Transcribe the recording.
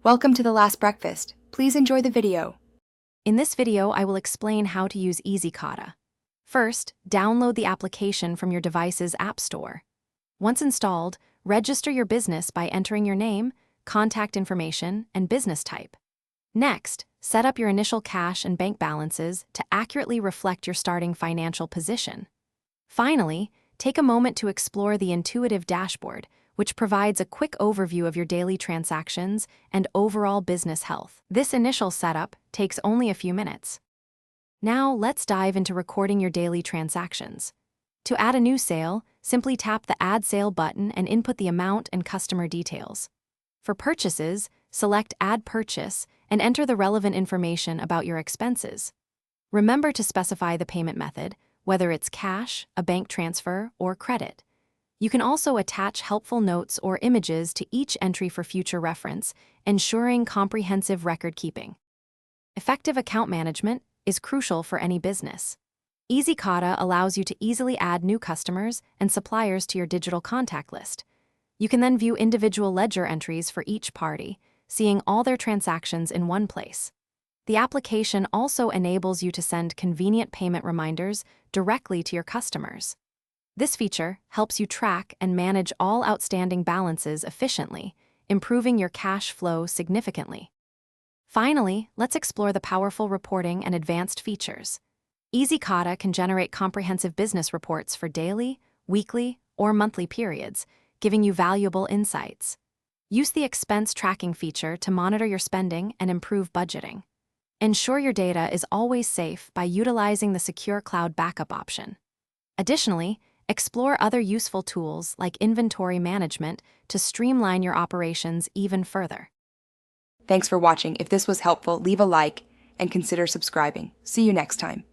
Welcome to The Last Breakfast. Please enjoy the video. In this video, I will explain how to use Khata. First, download the application from your device's App Store. Once installed, register your business by entering your name, contact information, and business type. Next, set up your initial cash and bank balances to accurately reflect your starting financial position. Finally, take a moment to explore the intuitive dashboard, which provides a quick overview of your daily transactions and overall business health. This initial setup takes only a few minutes. Now, let's dive into recording your daily transactions. To add a new sale, simply tap the Add Sale button and input the amount and customer details. For purchases, select Add Purchase and enter the relevant information about your expenses. Remember to specify the payment method, whether it's cash, a bank transfer, or credit. You can also attach helpful notes or images to each entry for future reference, ensuring comprehensive record keeping. Effective account management is crucial for any business. Khata allows you to easily add new customers and suppliers to your digital contact list. You can then view individual ledger entries for each party, seeing all their transactions in one place. The application also enables you to send convenient payment reminders directly to your customers. This feature helps you track and manage all outstanding balances efficiently, improving your cash flow significantly. Finally, let's explore the powerful reporting and advanced features. Khata can generate comprehensive business reports for daily, weekly, or monthly periods, giving you valuable insights. Use the expense tracking feature to monitor your spending and improve budgeting. Ensure your data is always safe by utilizing the secure cloud backup option. Additionally, explore other useful tools like inventory management to streamline your operations even further. Thanks for watching. If this was helpful, leave a like and consider subscribing. See you next time.